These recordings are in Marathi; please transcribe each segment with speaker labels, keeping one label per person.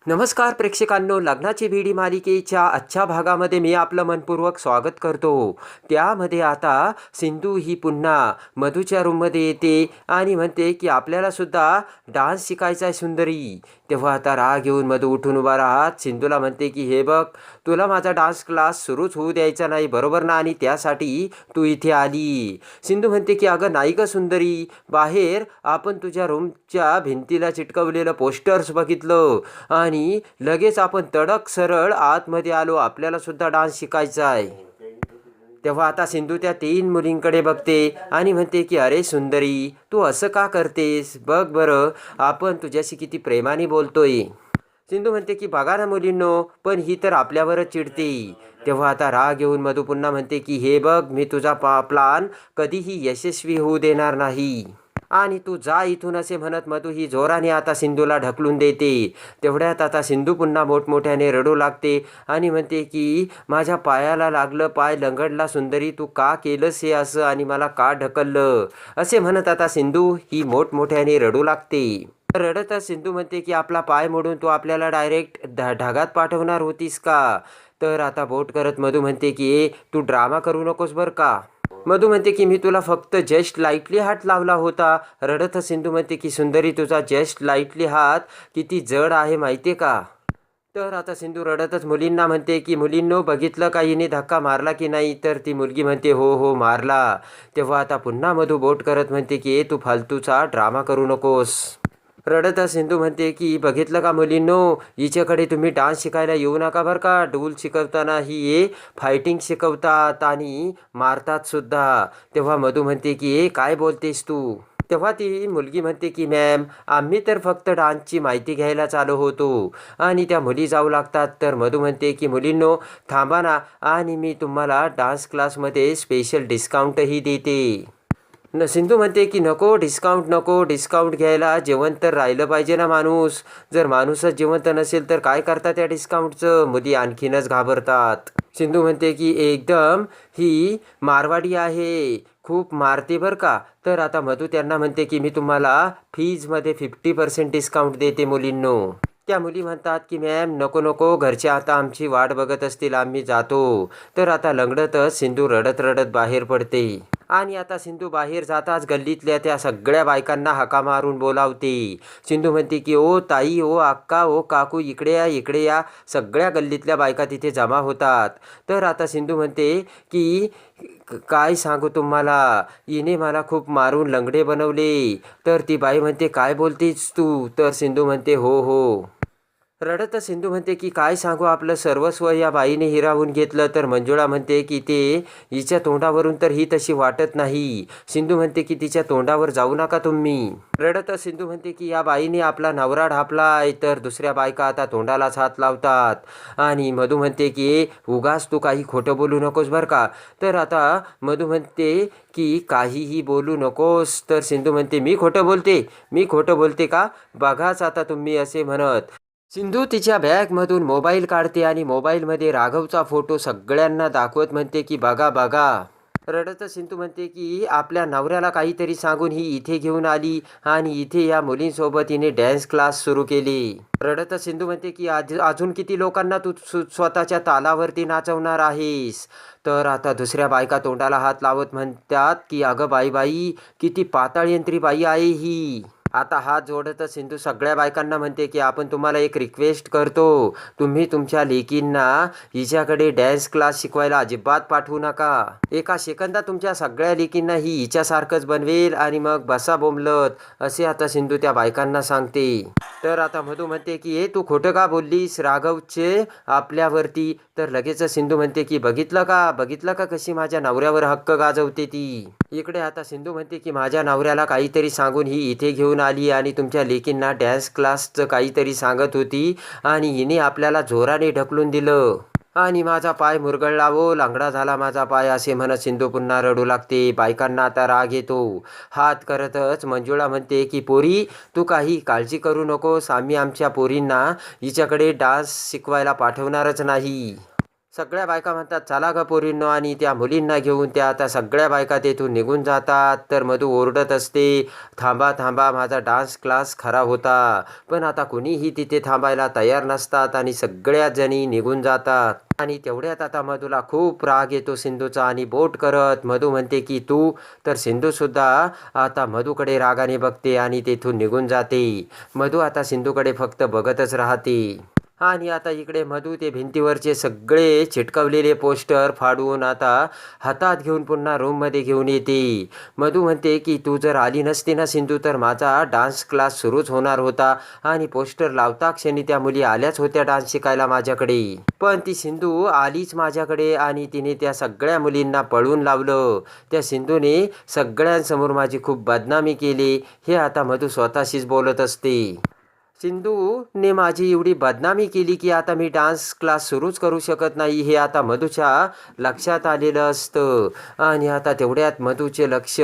Speaker 1: नमस्कार प्रेक्षकांनो, लग्नाची बेडी मालिकेच्या आजच्या भागामध्ये मी आपलं मनपूर्वक स्वागत करतो. त्यामध्ये आता सिंधू ही पुन्हा मधूच्या रूममध्ये येते आणि म्हणते की आपल्याला सुद्धा डान्स शिकायचा आहे सुंदरी. तेव्हा आता राग घेऊन मधू उठून उभा राहत सिंधूला म्हणते की हे बघ, तुला माझा डान्स क्लास सुरूच होऊ द्यायचा नाही, बरोबर ना, आणि त्यासाठी तू इथे आली. सिंधू म्हणते की अगं नाही ग सुंदरी, बाहेर आपण तुझ्या रूमच्या भिंतीला चिटकवलेलं पोस्टर्स बघितलं आणि लगेच आपण तडक सरळ आतमध्ये आलो, आपल्याला सुद्धा डान्स शिकायचा आहे. तेव्हा आता सिंधू त्या 3 मुलींकडे बघते आणि म्हणते की अरे सुंदरी, तू असं का करतेस, बघ बरं आपण तुझ्याशी किती प्रेमाने बोलतोय. सिंधू म्हणते की बघा ना मुलींनो, पण ही तर आपल्यावरच चिडते. तेव्हा आता राग येऊन मधू पुन्हा म्हणते की हे बघ, मी तुझा प्लान कधीही यशस्वी होऊ देणार नाही आणि तू जा इथून, असे म्हणत मधू ही जोराने आता सिंधूला ढकलून देते. तेवढ्यात आता सिंधू पुन्हा मोठमोठ्याने रडू लागते आणि म्हणते की माझ्या पायाला लागलं, पाय लंगडला सुंदरी, तू का केलंस हे असं आणि मला का ढकललं, असे म्हणत आता सिंधू ही मोठमोठ्याने रडू लागते. रडतच सिंधू म्हणते की आपला पाय मोडून तू आपल्याला डायरेक्ट ढगात पाठवणार होतीस का. तर आता बोट करत मधू म्हणते की तू ड्रामा करू नकोस बरं का. मधू म्हणते की मी तुला फक्त जस्ट लाईटली हात लावला होता. रडत सिंधू म्हणते की सुंदरी, तुझा जस्ट लाईटली हात किती जड आहे माहिती का. तर आता सिंधू रडतच मुलींना म्हणते की मुलींनो, बघितलं का हिने धक्का मारला की नाही. तर ती मुलगी म्हणते हो हो मारला. तेव्हा आता पुन्हा मधू बोट करत म्हणते की तू फालतूचा ड्रामा करू नकोस. रडत सिंधू म्हणते की बघितलं का मुलींनो, हिच्याकडे तुम्ही डान्स शिकायला येऊ नका बरं का. डूल शिकवताना ही फायटिंग शिकवतात आणि मारतात सुद्धा. तेव्हा मधू म्हणते की काय बोलतेस तू. तेव्हा ती मुलगी म्हणते की मॅम, आम्ही तर फक्त डान्सची माहिती घ्यायला चालू होतो. आणि त्या मुली जाऊ लागतात. तर मधू म्हणते की मुलींनो थांबा ना, आणि मी तुम्हाला डान्स क्लासमध्ये स्पेशल डिस्काउंटही देते. सिंधू म्हणते की नको डिस्काउंट, नको डिस्काउंट घ्यायला, जिवंत तर राहिलं पाहिजे ना माणूस. जर माणूसच जिवंत नसेल तर काय करतात त्या डिस्काउंटचं. मुली आणखीनच घाबरतात. सिंधू म्हणते की एकदम ही मारवाडी आहे, खूप मारते बरं का. तर आता मधू त्यांना म्हणते की मी तुम्हाला फीजमध्ये 50% डिस्काउंट देते मुलींनो. त्या मुली म्हणतात की मॅम नको नको, घरचे आता आमची वाट बघत असतील, आम्ही जातो. तर आता लंगडतच सिंधू रडत रडत बाहेर पडते. आणि आता सिंधू बाहेर जाताच गल्लीतल्या त्या सगळ्या बायकांना हाका मारून बोलावते. सिंधू म्हणते की ओ ताई, ओ अक्का, ओ काकू, इकडे या इकडे या. सगळ्या गल्लीतल्या बायका तिथे जमा होतात. तर आता सिंधू म्हणते की काय सांगू तुम्हाला, हिने मला खूप मारून लंगडे बनवले. तर ती बाई म्हणते काय बोलतेस तू. तर सिंधू म्हणते हो हो. रडत सिंधू म्हणते की काय सांगू, आपलं सर्वस्व या बाईने हिरावून घेतलं. तर मंजुळा म्हणते की ते हिच्या तोंडावरून तर ही तशी वाटत नाही. सिंधू म्हणते की तिच्या तोंडावर जाऊ नका तुम्ही. रडत सिंधू म्हणते की या बाईने आपला नवरा ढापलाय. तर दुसऱ्या बायका आता तोंडालाच हात लावतात. आणि मधू म्हणते की उगाच तू काही खोटं बोलू नकोस बरं का. तर आता मधू म्हणते की काहीही बोलू नकोस. तर सिंधू म्हणते मी खोटं बोलते, मी खोटं बोलते का, बघाच आता तुम्ही, असे म्हणत सिंधू तिच्या बॅगमधून मोबाईल काढते आणि मोबाईलमध्ये राघवचा फोटो सगळ्यांना दाखवत म्हणते की बघा बघा. रडत सिंधू म्हणते की आपल्या नवऱ्याला काहीतरी सांगून ही इथे घेऊन आली आणि इथे या मुलींसोबत हिने डॅन्स क्लास सुरू केली. रडत सिंधू म्हणते की अजून किती लोकांना तू स्वतःच्या तालावरती नाचवणार आहेस. तर आता दुसऱ्या बायका तोंडाला हात लावत म्हणतात की अगं बाई बाई, किती पाताळ यंत्री बाई आहे ही. आता हात जोडतच सिंधू सगळ्या बायकांना म्हणते की आपण तुम्हाला एक रिक्वेस्ट करतो, तुम्ही तुमच्या लेकींना हिच्याकडे डॅन्स क्लास शिकवायला अजिबात पाठवू नका. एका सेकंदात तुमच्या सगळ्या लेकींना ही हिच्यासारखंच बनवेल आणि मग बसा बोंबलत, असे आता सिंधू त्या बायकांना सांगते. तर आता मधू म्हणते की तू खोटं का बोललीस राघवचे आपल्यावरती. तर लगेच सिंधू म्हणते की बघितलं का, बघितलं का कशी माझ्या नवऱ्यावर हक्क गाजवते ती. इकडे आता सिंधू म्हणते की माझ्या नवऱ्याला काहीतरी सांगून ही इथे घेऊन आली आणि तुमच्या लेकींना डॅन्स क्लासचं काहीतरी सांगत होती आणि हिने आपल्याला जोराने ढकलून दिलं आणि माझा पाय मुरगळला, व लांगडा झाला माझा पाय, असे म्हणत सिंधू पुन्हा रडू लागते. बायकांना आता राग येतो. हात करतच मंजुळा म्हणते की पोरी, तू काही काळजी करू नकोस, आम्ही आमच्या पोरींना हिच्याकडे डान्स शिकवायला पाठवणारच नाही. सगळ्या बायका म्हणतात चला ग पोरींनो, आणि त्या मुलींना घेऊन त्या आता सगळ्या बायका तेथून निघून जातात. तर मधू ओरडत असते, थांबा थांबा, माझा डान्स क्लास खराब होता. पण आता कुणीही तिथे थांबायला तयार नसतात आणि सगळ्या जणी निघून जातात. आणि तेवढ्यात आता मधूला खूप राग येतो सिंधूचा, आणि बोट करत मधू म्हणते की तू. तर सिंधूसुद्धा आता मधूकडे रागाने बघते आणि तेथून निघून जाते. मधू आता सिंधूकडे फक्त बघतच राहते. आणि आता इकडे मधू ते भिंतीवरचे सगळे चिटकवलेले पोस्टर फाडून आता हातात घेऊन पुन्हा रूममध्ये घेऊन येते. मधू म्हणते की तू जर आली नसती ना सिंधू, तर माझा डान्स क्लास सुरूच होणार होता. आणि पोस्टर लावता क्षणी त्या मुली आल्याच होत्या डान्स शिकायला माझ्याकडे. पण ती सिंधू आलीच माझ्याकडे आणि तिने त्या सगळ्या मुलींना पळून लावलं. त्या सिंधूने सगळ्यांसमोर माझी खूप बदनामी केली. हे आता मधू स्वतःशीच बोलत असते. सिंधूने माझी एवढी बदनामी केली की आता मी डान्स क्लास सुरूच करू शकत नाही, हे आता मधूच्या लक्षात आलेलं असतं. आणि आता तेवढ्यात मधूचे लक्ष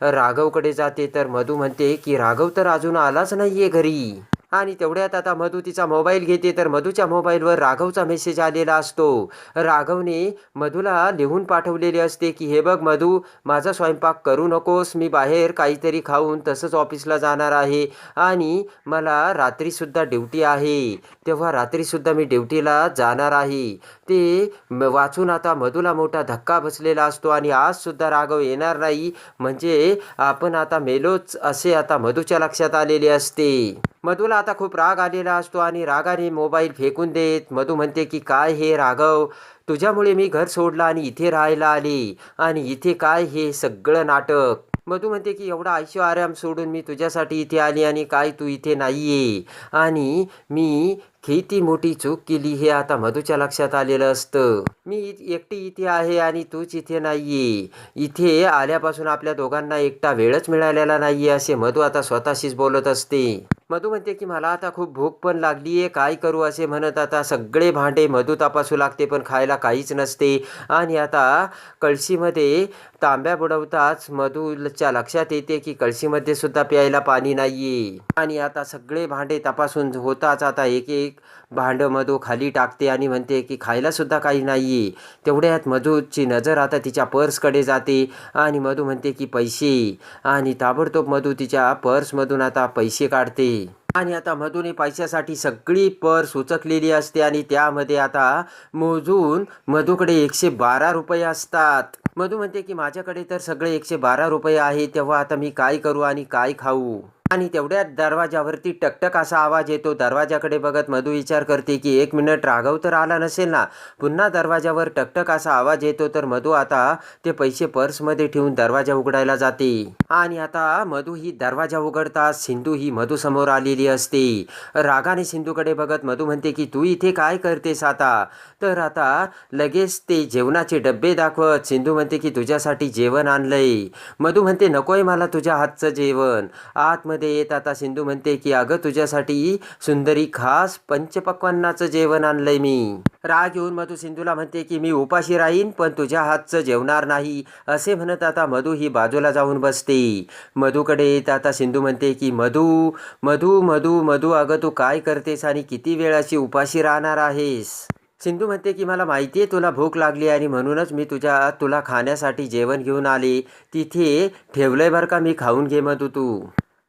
Speaker 1: राघवकडे जाते. तर मधू म्हणते की राघव तर अजून आलाच नाही आहे घरी. आणि तेवढ्यात आता मधू तिचा मोबाईल घेते. तर मधूच्या मोबाईलवर राघवचा मेसेज आलेला असतो. राघवने मधूला लिहून पाठवलेले असते की हे बघ मधू, माझा स्वयंपाक करू नकोस, मी बाहेर काहीतरी खाऊन तसंच ऑफिसला जाणार आहे आणि मला रात्रीसुद्धा ड्युटी आहे, तेव्हा रात्रीसुद्धा मी ड्युटीला जाणार आहे. ते वाचून आता मधूला मोठा धक्का बसलेला असतो आणि आजसुद्धा राघव येणार नाही, म्हणजे आपण आता मेलोच असे आता मधूच्या लक्षात आलेले असते. मधूला आता खूप राग आलेला असतो आणि रागाने मोबाईल फेकून देत मधू म्हणते की काय हे राघव, तुझ्यामुळे मी घर सोडलं आणि इथे राहायला आले, आणि इथे काय हे सगळं नाटक. मधू म्हणते की एवढा ऐशो आराम सोडून मी तुझ्यासाठी इथे आली आणि काय तू इथे नाही आहे, आणि मी किती मोठी चूक केली हे आता मधूच्या लक्षात आलेलं असतं. मी एकटी इथे आहे आणि तूच इथे नाही आहे. इथे आल्यापासून आपल्या दोघांना एकटा वेळच मिळालेला नाही आहे, असे मधू आता स्वतःशीच बोलत असते. मधू म्हणते की मला आता खूप भूक पण लागली आहे, काय करू असे म्हणत आता सगळे भांडे मधू तपासू लागते, पण खायला काहीच नसते. आणि आता कळशीमध्ये तांब्या बुडवताच मधूच्या लक्षात येते की कळशीमध्ये सुद्धा प्यायला पाणी नाहीये. आणि आता सगळे भांडे तपासून होताच आता एक एक भांडं मधू खाली टाकते आणि म्हणते की खायला सुद्धा काही नाहीये. तेवढ्यात मधूची नजर आता तिच्या पर्सकडे जाते आणि मधू म्हणते की पैसे, आणि ताबडतोब मधू तिच्या पर्समधून आता पैसे काढते. आणि आता मधूने पैशासाठी सगळी पर्स उचकलेली असते आणि त्यामध्ये आता मोजून मधूकडे 112 रुपये असतात. मधू म्हणते की माझ्याकडे तर सगळे 112 रुपये आहे, तेव्हा आता मी काय करू आणि काय खाऊ. आणि तेवढ्यात दरवाजावरती टकटक असा आवाज येतो. दरवाजाकडे बघत मधू विचार करते की 1 मिनिट, राघव तर आला नसेल ना. पुन्हा दरवाजावर टकटक असा आवाज येतो. तर मधू आता ते पैसे पर्समध्ये ठेवून दरवाजा उघडायला जाते. आणि आता मधू ही दरवाजा उघडताच सिंधू ही मधू समोर आलेली असते. रागाने सिंधूकडे बघत मधू म्हणते की तू इथे काय करतेस आता. तर आता लगेच ते जेवणाचे डब्बे दाखवत सिंधू म्हणते की तुझ्यासाठी जेवण आणलंय. मधू म्हणते नकोय मला तुझ्या हातचं जेवण. आतमध्ये येत आता सिंधू म्हणते की अगं तुझ्यासाठी सुंदरी खास पंचपक्वान्नाचं जेवण आणलंय मी. राग येऊन मधू सिंधूला म्हणते की मी उपाशी राहीन, पण तुझ्या हातचं जेवणार नाही, असे म्हणत आता मधू ही बाजूला जाऊन बसते. मधूकडे येत आता सिंधू म्हणते की मधू मधू मधू मधू, अगं तू काय करतेस आणि किती वेळाची उपाशी राहणार आहेस. सिंधू म्हणते की मला माहिती आहे तुला भूक लागली आणि म्हणूनच मी तुला खाण्यासाठी जेवण घेऊन आले. तिथे ठेवलंय बरं का, मी खाऊन घे मधू,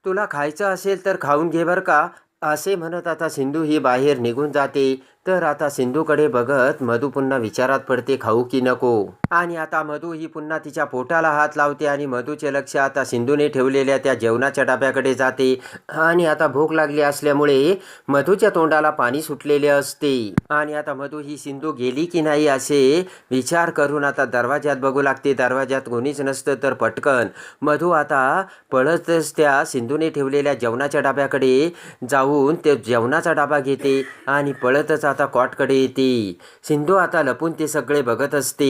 Speaker 1: तुला खायचं असेल तर खाऊन घे बरं का, असे म्हणत आता सिंधू ही बाहेर निघून जाते. तर आता सिंधूकडे बघत मधू पुन्हा विचारात पडते खाऊ की नको. आणि आता मधू ही पुन्हा तिच्या पोटाला हात लावते आणि मधूचे लक्ष आता सिंधूने ठेवलेल्या त्या जेवणाच्या डब्याकडे जाते. आणि आता भूक लागली असल्यामुळे मधूच्या तोंडाला पाणी सुटलेले असते. आणि आता मधू ही सिंधू गेली की नाही असे विचार करून आता दरवाज्यात बघू लागते. दरवाज्यात कोणीच नसतं. तर पटकन मधू आता पळतच त्या सिंधूने ठेवलेल्या जेवणाच्या डब्याकडे जाऊन ते जेवणाचा डबा घेते आणि पळतच आता कॉटकडे येते. सिंधू आता लपून ते सगळे बघत असते.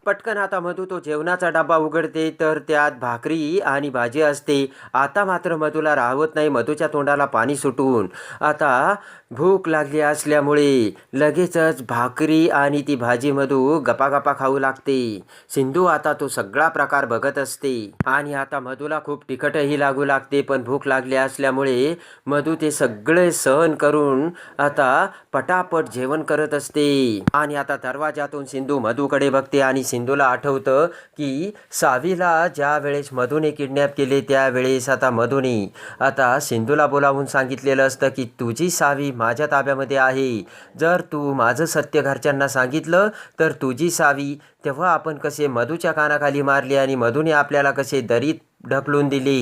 Speaker 1: पटकन आता मधू तो जेवणाचा डबा उघडते तर त्यात भाकरी आणि भाजी असते. आता मात्र मधूला राहवत नाही मधूच्या तोंडाला पाणी सुटून. आता भूक लागली असल्यामुळे लगेचच भाकरी आणि ती भाजी मधू गपागपा खाऊ लागते. सिंधू आता तो सगळा प्रकार बघत असते आणि आता मधूला खूप तिखटही लागू लागते. पण भूक लागली असल्यामुळे मधू ते सगळे सहन करून आता पटापट जेवण करत असते. आणि आता दरवाजातून सिंधू मधूकडे बघते आणि सिंधूला आठवतं की सावीला ज्या वेळेस मधूने किडनॅप केले त्यावेळेस आता मधूने आता सिंधूला बोलावून सांगितलेलं असतं की तुझी सावी माझ्या ताब्यामध्ये आहे. जर तू माझं सत्य घरच्यांना सांगितलं तर तुझी सावी तेव्हा आपण कसे मधूच्या कानाखाली मारले आणि मधूने आपल्याला कसे दरीत ढकलून दिले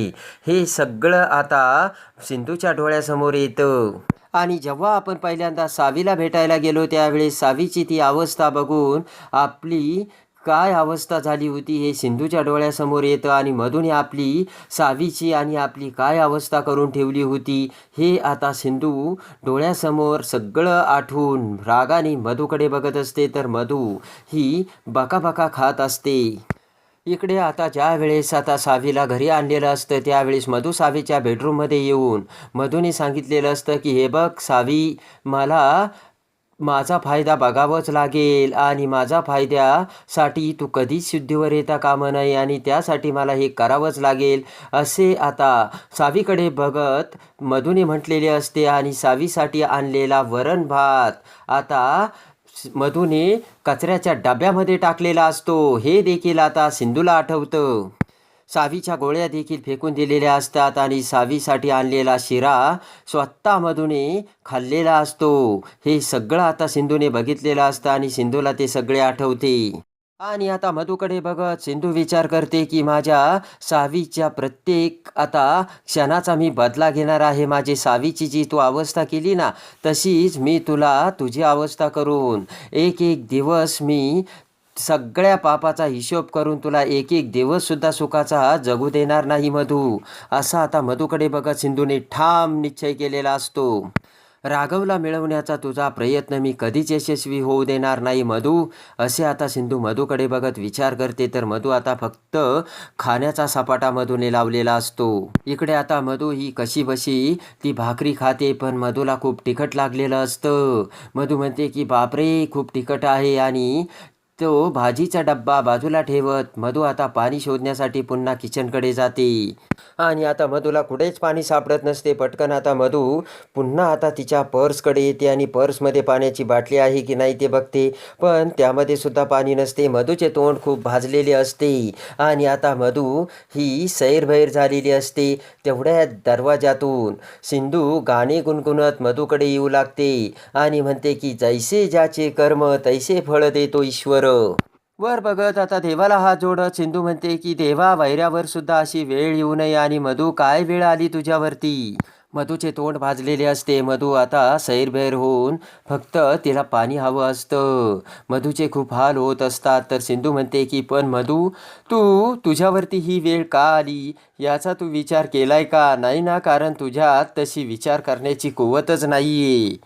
Speaker 1: हे सगळं आता सिंधूच्या डोळ्यासमोर येतं. आणि जेव्हा आपण पहिल्यांदा सावीला भेटायला गेलो त्यावेळेस सावीची ती अवस्था बघून आपली काय अवस्था झाली होती हे सिंधूच्या डोळ्यासमोर येतं. आणि मधूने आपली सावीची आणि आपली काय अवस्था करून ठेवली होती हे आता सिंधू डोळ्यासमोर सगळं आठवून रागाने मधूकडे बघत असते. तर मधू ही बकाबका खात असते. इकडे आता ज्या वेळेस आता सावीला घरी आणलेलं असतं त्यावेळेस मधू सावीच्या बेडरूममध्ये येऊन मधूने सांगितलेलं असतं की हे बघ सावी, मला माझा फायदा बघावाच लागेल आणि माझा फायद्यासाठी तू कधीच शुद्धीवर येता कामा नये आणि त्यासाठी मला हे करावंच लागेल असे आता सावीकडे बघत मधूने म्हटलेले असते. आणि सावीसाठी आणलेला वरण भात आता मधूने कचऱ्याच्या डब्यामध्ये टाकलेला असतो हे देखील आता सिंधूला आठवतं. सावीच्या गोळ्या देखील फेकून दिलेल्या असतात आणि सावीसाठी आणलेला शिरा स्वतः मधूने खाल्लेला असतो हे सगळं आता सिंधूने बघितलेलं असतं आणि सिंधूला ते सगळे आठवते. आणि आता मधूकडे बघत सिंधू विचार करते की माझ्या सावीच्या प्रत्येक आता क्षणाचा मी बदला घेणार आहे. माझी सावीची जी तू अवस्था केली ना तशीच मी तुला तुझी अवस्था करून एक एक दिवस मी सगळ्या पापाचा हिशोब करून तुला एक एक दिवससुद्धा सुखाचा जगू देणार नाही मधू. असा आता मधूकडे बघत सिंधूने ठाम निश्चय केलेला असतो. राघवला मिळवण्याचा तुझा प्रयत्न मी कधीच यशस्वी होऊ देणार नाही मधू असे आता सिंधू मधूकडे बघत विचार करते. तर मधू आता फक्त खाण्याचा सपाटा मधूने लावलेला असतो. इकडे आता मधू ही कशी बशी ती भाकरी खाते पण मधूला खूप तिखट लागलेलं असतं. मधू म्हणते की बापरे खूप तिखट आहे आणि तो भाजीचा डब्बा बाजूला ठेवत मधू आता पाणी शोधण्यासाठी पुन्हा किचनकडे जाते. आणि आता मधूला कुठेच पाणी सापडत नसते. पटकन आता मधू पुन्हा आता तिच्या पर्सकडे येते आणि पर्समध्ये पाण्याची बाटली आहे की नाही ते बघते पण त्यामध्ये सुद्धा पाणी नसते. मधूचे तोंड खूप भाजलेले असते आणि आता मधू ही सैरभैर झालेली असते. तेवढ्या दरवाजातून सिंधू गाणे गुणगुणत मधूकडे येऊ लागते आणि म्हणते की जैसे ज्याचे कर्म तैसे फळ देतो ईश्वर. वर बघत आता देवाला हात जोडत सिंधू म्हणते की देवा वैऱ्यावर सुद्धा अशी वेळ येऊ नये. आणि मधू काय वेळ आली तुझ्यावरती. मधूचे तोंड भाजलेले असते. मधू आता सैरभैर होऊन फक्त तिला पाणी हवं असतं. मधूचे खूप हाल होत असतात. तर सिंधू म्हणते की पण मधू तुझ्यावरती ही वेळ का आली याचा तू विचार केलाय का. नाही ना, कारण तुझ्यात तशी विचार करण्याची कुवतच नाहीये.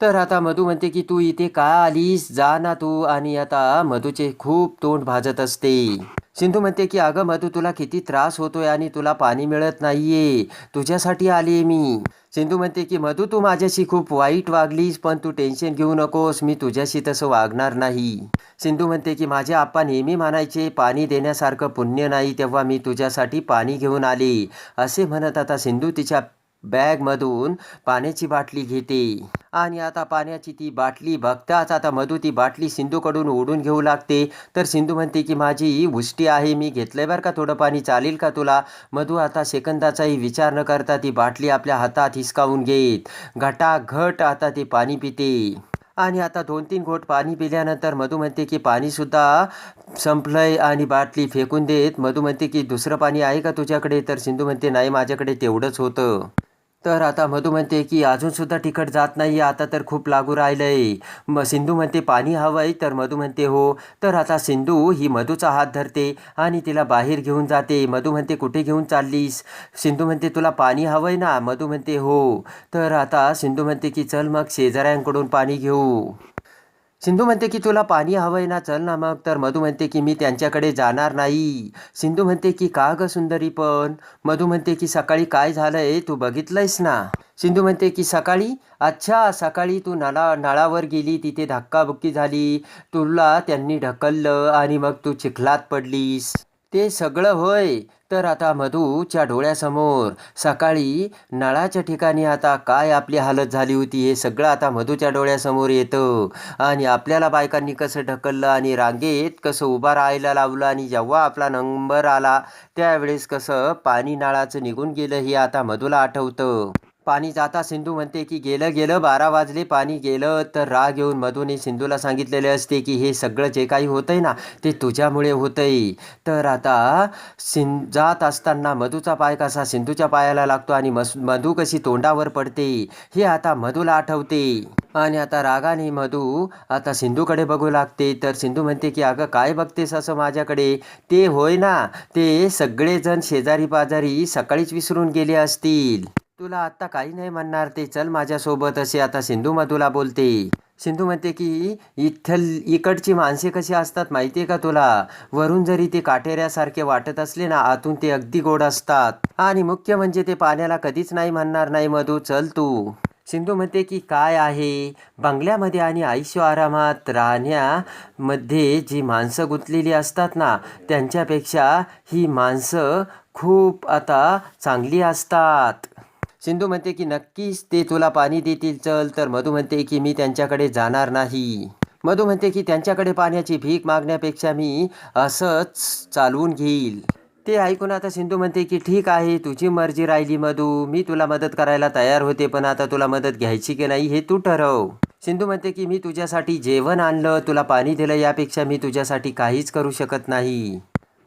Speaker 1: तर आता मधू म्हणते की तू इथे का आलीस, जा ना तू. आणि आता मधूचे खूप तोंड भाजत असते. सिंधू म्हणते की अगं मधू तुला किती त्रास होतोय आणि तुला पाणी मिळत नाहीये, तुझ्यासाठी आली मी. सिंधू म्हणते की मधू तू माझ्याशी खूप वाईट वागलीस पण तू टेन्शन घेऊ नकोस, मी तुझ्याशी तसं वागणार नाही. सिंधू म्हणते की माझे आप्पा नेहमी म्हणायचे पाणी देण्यासारखं पुण्य नाही, तेव्हा मी तुझ्यासाठी पाणी घेऊन आले. असे म्हणत आता सिंधू तिच्या बॅगमधून पाण्याची बाटली घेते. आणि आता पाण्याची ती बाटली बघताच आता मधू ती बाटली सिंधूकडून ओढून घेऊ लागते. तर सिंधू म्हणते की माझी उष्टी आहे, मी घेतलंय बरं का, थोडं पाणी चालेल का तुला. मधू आता सेकंदाचाही विचार न करता ती बाटली आपल्या हातात हिसकावून घेत घटाघट आता ते पाणी पिते. आणि आता 2-3 घोट पाणी पिल्यानंतर मधू म्हणते की पाणीसुद्धा संपलंय आणि बाटली फेकून देत मधू म्हणते की दुसरं पाणी आहे का तुझ्याकडे. तर सिंधू म्हणते नाही, माझ्याकडे तेवढंच होतं. तर आता मधू म्हणते की अजूनसुद्धा तिखट जात नाही, आता तर खूप लागू राहिलंय. सिंधू म्हणते पाणी हवंय. तर मधू म्हणते हो. तर आता सिंधू ही मधूचा हात धरते आणि तिला बाहेर घेऊन जाते. मधू म्हणते कुठे घेऊन चाललीस. सिंधू म्हणते तुला पाणी हवंय ना. मधू म्हणते हो. तर आता सिंधू म्हणते की चल मग शेजाऱ्यांकडून पाणी घेऊ. सिंधू म्हणते की तुला पाणी हवंय ना, चल ना मग. तर मधू म्हणते की मी त्यांच्याकडे जाणार नाही. सिंधू म्हणते की का ग सुंदरी पण? मधू म्हणते की सकाळी काय झालंय तू बघितलंयस ना. सिंधू म्हणते की सकाळी? अच्छा, सकाळी तू नळावर गेली, तिथे धक्काबुक्की झाली, तुला त्यांनी ढकललं आणि मग तू चिखलात पडलीस. ते सगळं होय. तर आता मधूच्या डोळ्यासमोर सकाळी नळाच्या ठिकाणी आता काय आपली हालत झाली होती हे सगळं आता मधूच्या डोळ्यासमोर येतं. आणि आपल्याला बायकांनी कसं ढकललं आणि रांगेत कसं उभा राहायला लावलं आणि जेव्हा आपला नंबर आला त्यावेळेस कसं पाणी नळाचं निघून गेलं हे आता मधूला आठवतं. पाणी जाता सिंधू म्हणते की गेलं गेलं 12 वाजले, पाणी गेलं. तर राग येऊन मधूने सिंधूला सांगितलेले असते की हे सगळं जे काही होतंय ना ते तुझ्यामुळे होतंय. तर आता जात असताना मधूचा पाय कसा सिंधूच्या पायाला लागतो आणि मधू कशी तोंडावर पडते हे आता मधूला आठवते. आणि आता रागाने मधू आता सिंधूकडे बघू लागते. तर सिंधू म्हणते की अगं काय बघतेस असं माझ्याकडे? ते होय ना, ते सगळेजण शेजारी पाजारी सकाळीच विसरून गेले असतील. तुला आत्ता काही नाही म्हणणार ते, चल माझ्यासोबत असे आता सिंधू मधूला बोलते. सिंधू म्हणते की इकडची माणसे कशी असतात माहिती आहे का तुला? वरून जरी ते काटेऱ्यासारखे वाटत असले ना, आतून ते अगदी गोड असतात. आणि मुख्य म्हणजे ते पाण्याला कधीच नाही म्हणणार नाही मधू, चल तू. सिंधू म्हणते की काय आहे, बंगल्यामध्ये आणि ऐशो आरामात राहण्यामध्ये जी माणसं गुंतलेली असतात ना त्यांच्यापेक्षा ही माणसं खूप आता चांगली असतात. सिंधू म्हणते की नक्कीच ते तुला पाणी देतील, चल. तर मधू म्हणते की मी त्यांच्याकडे जाणार नाही. मधू म्हणते की त्यांच्याकडे पाण्याची भीक मागण्यापेक्षा मी असंच चालवून घेईल. ते ऐकून आता सिंधू म्हणते की ठीक आहे, तुझी मर्जी राहिली मधू, मी तुला मदत करायला तयार होते, पण आता तुला मदत घ्यायची की नाही हे तू ठरव. सिंधू म्हणते की मी तुझ्यासाठी जेवण आणलं, तुला पाणी दिलं, यापेक्षा मी तुझ्यासाठी काहीच करू शकत नाही.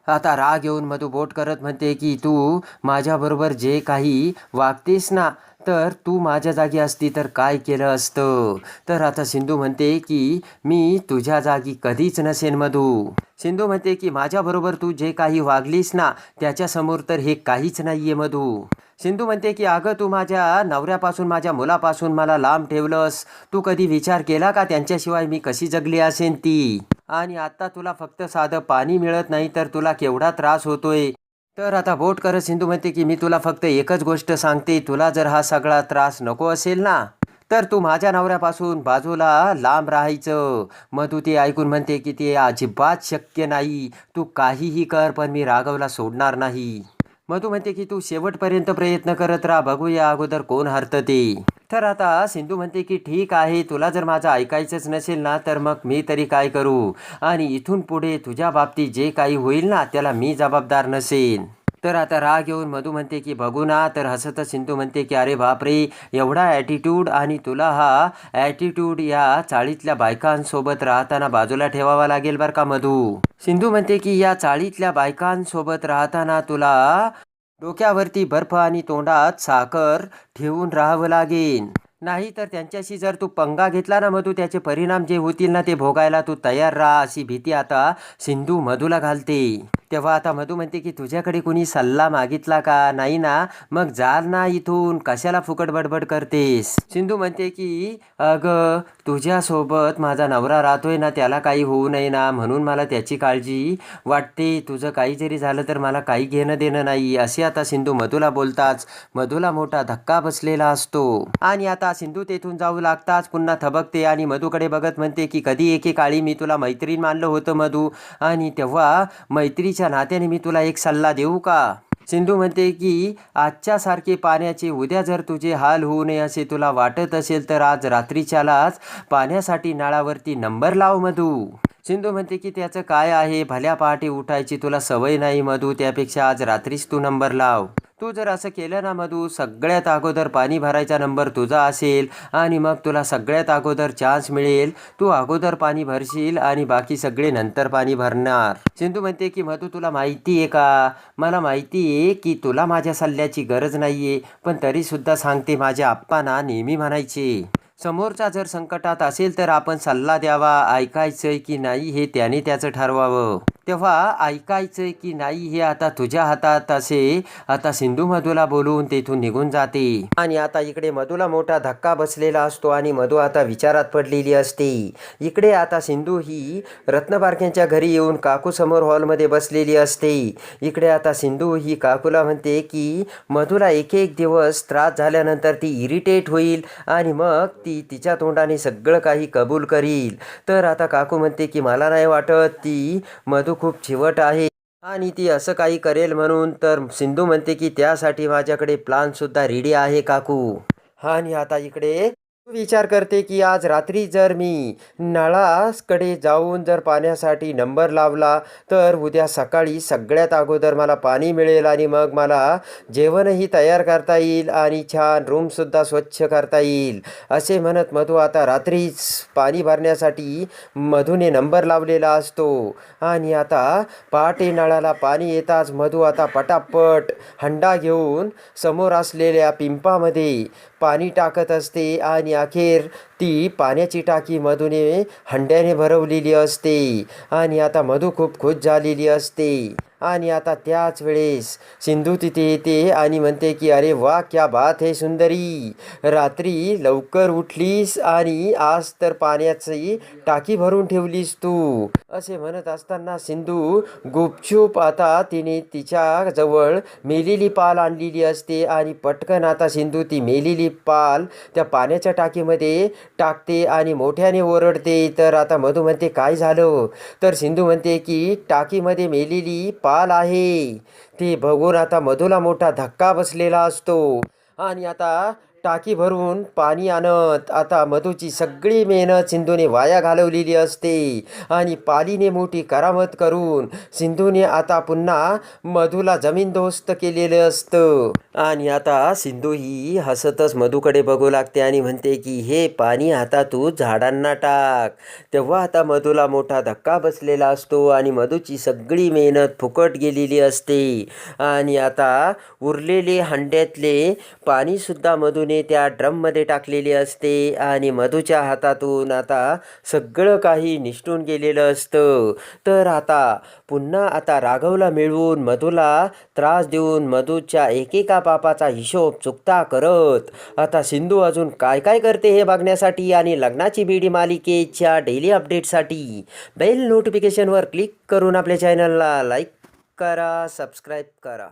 Speaker 1: आता राग येऊन मधू बोट करत म्हणते की तू माझ्याबरोबर जे काही वागतेस ना, तर तू माझ्या जागी असती तर काय केलं असतं. तर आता सिंधू म्हणते की मी तुझ्या जागी कधीच नसेन मधू. सिंधू म्हणते की माझ्याबरोबर तू जे काही वागलीस ना त्याच्यासमोर तर हे काहीच नाहीये मधू. सिंधू म्हणते की अगं तू माझ्या नवऱ्यापासून माझ्या मुलापासून मला लांब ठेवलंस, तू कधी विचार केला का त्यांच्याशिवाय मी कशी जगली असेन ती? आणि आता तुला फक्त साधं पाणी मिळत नाही तर तुला केवढा त्रास होतोय. तर आता बोट करत सिंधू म्हणते की मी तुला फक्त एकच गोष्ट सांगते, तुला जर हा सगळा त्रास नको असेल ना तर तू माझ्या नवऱ्यापासून बाजूला लांब राहायचं. मधू ते ऐकून म्हणते की ते अजिबात शक्य नाही, तू काहीही कर पण मी राघवला सोडणार नाही. मधू म्हणते की तू शेवटपर्यंत प्रयत्न करत राहा, बघूया अगोदर कोण हरतं ते. तर आता सिंधू म्हणते की ठीक आहे, तुला जर माझं ऐकायचंच नसेल ना तर मग मी तरी काय करू, आणि इथून पुढे तुझ्या बाबतीत जे काही होईल ना त्याला मी जबाबदार नसेन. तर आता राग येऊन मधू म्हणते की बघू ना. तर हसतच सिंधू म्हणते की अरे बापरे, एवढा ॲटिट्यूड, आणि तुला हा ॲटिट्यूड या चाळीतल्या बायकांसोबत राहताना बाजूला ठेवावा लागेल बरं का मधू. सिंधू म्हणते की या चाळीतल्या बायकांसोबत राहताना तुला डोक्यावरती बर्फ आणि तोंडात साखर ठेवून राहावं लागेल. नाही तर त्यांच्याशी जर तू पंगा घेतला ना मधू, त्याचे परिणाम जे होतील ना ते भोगायला तू तयार राहा, अशी भीती आता सिंधू मधूला घालते. तेव्हा आता मधू म्हणते की तुझ्याकडे कुणी सल्ला मागितला का? नाही ना, मग जाल ना इथून, कशाला फुकट बडबड करतेस. सिंधू म्हणते की अगं तुझ्यासोबत माझा नवरा राहतोय ना, त्याला काही होऊ नये ना, म्हणून मला त्याची काळजी वाटते. तुझं काही जरी झालं तर मला काही घेणं देणं नाही, असे आता सिंधू मधूला बोलताच मधूला मोठा धक्का बसलेला असतो. आणि आता सिंधू तेथून जाऊ लागताच पुन्हा थबकते आणि मधूकडे बघत म्हणते की कधी एकेकाळी मी तुला मैत्रीण मानलं होतं मधू, आणि तेव्हा मैत्रीच्या नात्याने मी तुला एक सल्ला देऊ का? सिंधू म्हणते की आजच्या सारखे पाण्याचे उद्या जर तुझे हाल होऊ नये असे तुला वाटत असेल तर आज रात्रीच्यालाच पाण्यासाठी नळावरती नंबर लाव मधू. सिंधू म्हणते की त्याचं काय आहे, भल्या पहाटे उठायची तुला सवय नाही मधू, त्यापेक्षा आज रात्रीच तू नंबर लाव. तू जर असं केलं ना मधू, सगळ्यात अगोदर पाणी भरायचा नंबर तुझा असेल आणि मग तुला सगळ्यात अगोदर चान्स मिळेल. तू अगोदर पाणी भरशील आणि बाकी सगळे नंतर पाणी भरणार. सिंधू म्हणते की मधू तुला माहिती आहे का, मला माहिती आहे की तुला माझ्या सल्ल्याची गरज नाहीये, पण तरीसुद्धा सांगते, माझ्या आप्पांना नेहमी म्हणायचे समोरचा जर संकटात असेल तर आपण सल्ला द्यावा, ऐकायचंय की नाही हे त्याने त्याचं ठरवावं. तेव्हा ऐकायचं की नाही हे आता तुझ्या हातात असे आता सिंधू मधूला बोलून तेथून निघून जाते. आणि आता इकडे मधूला मोठा धक्का बसलेला असतो आणि मधू आता विचारात पडलेली असते. इकडे आता सिंधू ही रत्नबारक्यांच्या घरी येऊन काकू समोर हॉलमध्ये बसलेली असते. इकडे आता सिंधू ही काकूला म्हणते की मधूला एक एक दिवस त्रास झाल्यानंतर ती इरिटेट होईल आणि मग ती तिच्या तोंडाने सगळं काही कबूल करील. तर आता काकू म्हणते की मला नाही वाटत ती मधू खूप चिवट आहे आणि ती असं काही करेल म्हणून. तर सिंधू म्हणते की त्यासाठी माझ्याकडे प्लानसुद्धा रेडी आहे काकू. आणि आता इकडे विचार करते की आज रात्री जर मी नळाकडे जाऊन जर पाण्यासाठी नंबर लावला तर उद्या सकाळी सगळ्यात अगोदर मला पाणी मिळेल आणि मग मला जेवणही तयार करता येईल आणि छान रूमसुद्धा स्वच्छ करता येईल. असे म्हणत मधू आता रात्रीच पाणी भरण्यासाठी मधूने नंबर लावलेला असतो. आणि आता पहाटे नळाला पाणी येताच मधू आता पटापट हंडा घेऊन समोर असलेल्या पिंपामध्ये पाणी टाकत असते आणि अखेर ती पाण्याची टाकी मधूने हंड्याने भरवलेली असते. आणि आता मधू खूप खुश झालेली असते. आणि आता त्याच वेळेस सिंधू तिथे येते आणि म्हणते की अरे वा क्या बात है सुंदरी, रात्री लवकर उठलीस आणि आज तर पाण्याची टाकी भरून ठेवलीस तू. असे म्हणत असताना सिंधू गुपचूप आता तिने तिच्या जवळ मेलेली पाल आणलेली असते आणि पटकन आता सिंधू ती मेलेली पाल त्या पाण्याच्या टाकीमध्ये टाकते आणि मोठ्याने ओरडते. तर आता मधू म्हणते काय झालं. तर सिंधू म्हणते की टाकीमध्ये मेलेली पाल आहे. ते बघून आता मधूला मोठा धक्का बसलेला असतो आणि आता टाकी भरून पाणी आणत आता मधूची सगळी मेहनत सिंधूने वाया घालवलेली असते आणि पालीने मोठी करामत करून सिंधूने आता पुन्हा मधूला जमीनदोस्त केलेलं असतं. आणि आता सिंधू ही हसतच मधूकडे बघू लागते आणि म्हणते की हे पाणी आता तू झाडांना टाक. तेव्हा आता मधूला मोठा धक्का बसलेला असतो आणि मधूची सगळी मेहनत फुकट गेलेली असते. आणि आता उरलेले हंड्यातले पाणीसुद्धा मधूने त्या ड्रममध्ये टाकलेली असते आणि मधूच्या हातातून आता सगळं काही निसटून गेलेलं असतं. तर आता पुन्हा आता राघवला मिळवून मधूला त्रास देऊन मधूच्या एकेका पापाचा हिशोब चुकता करत आता सिंधू अजून काय काय करते हे बघण्यासाठी आणि लग्नाची बीडी मालिकेच्या डेली अपडेटसाठी बेल नोटिफिकेशनवर क्लिक करून आपल्या चॅनलला लाईक करा, सबस्क्राईब करा.